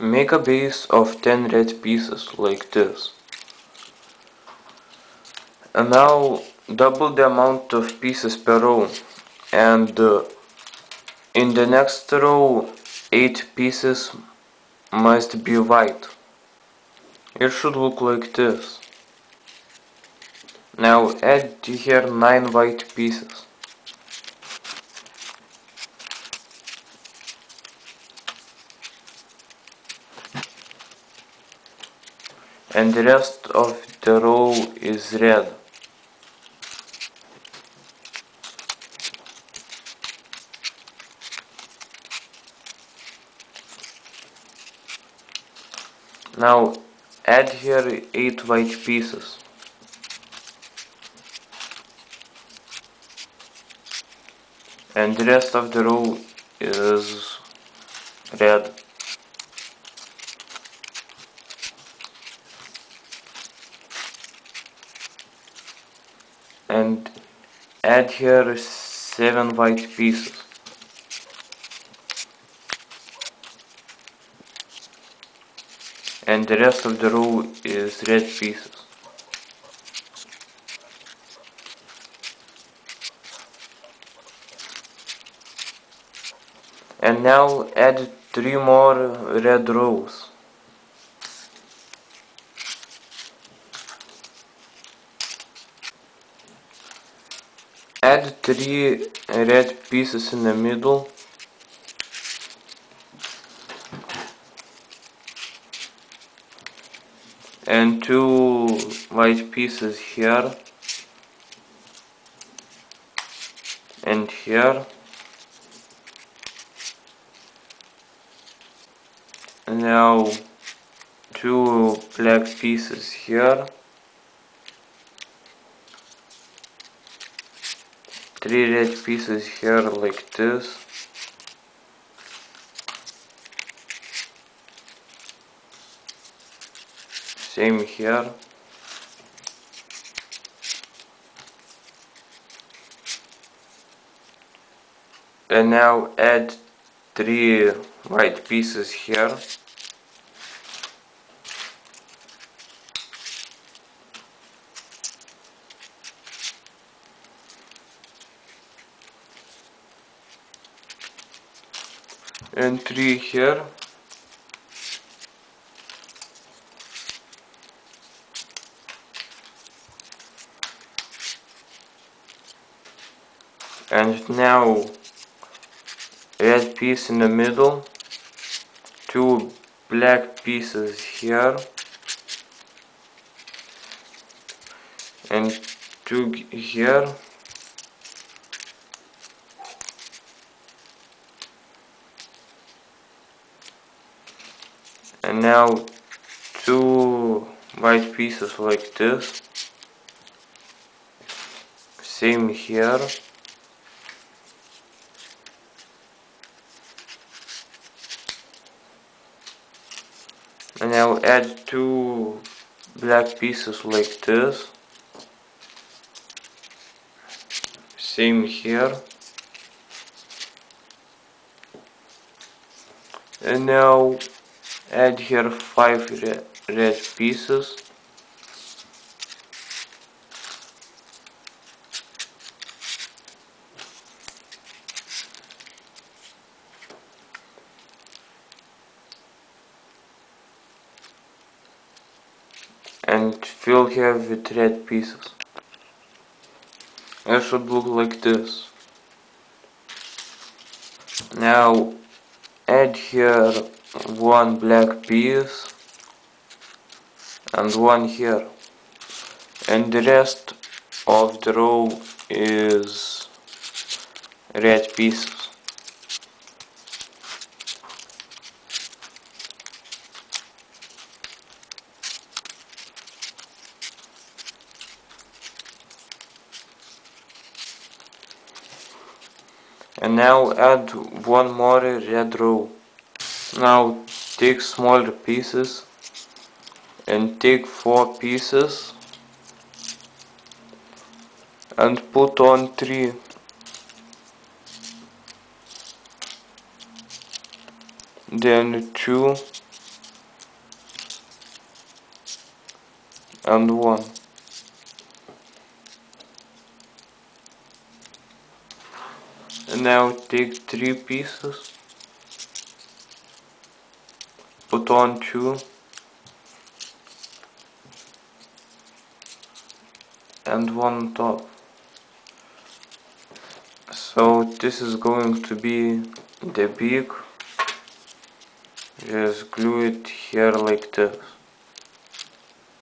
Make a base of 10 red pieces like this. And now double the amount of pieces per row, and in the next row 8 pieces must be white. It should look like this. Now add here 9 white pieces. And the rest of the row is red. Now add here 8 white pieces. And the rest of the row is red. And add here 7 white pieces. And the rest of the row is red pieces. And now add 3 more red rows. Add 3 red pieces in the middle. And 2 white pieces here. And here. And now 2 black pieces here. 3 red pieces here like this. Same here. And now add 3 white pieces here. And 3 here. And now red piece in the middle, 2 black pieces here, and 2 here. And now 2 white pieces like this. Same here. And now add 2 black pieces like this. Same here. And now add here 5 red pieces. And fill here with red pieces. It should look like this. Now add here 1 black piece and 1 here. And the rest of the row is red pieces. And now add 1 more red row. Now take smaller pieces and take 4 pieces and put on 3. Then 2 and one. And now take 3 pieces, put on 2, and one on top. So this is going to be the beak. Just glue it here like this.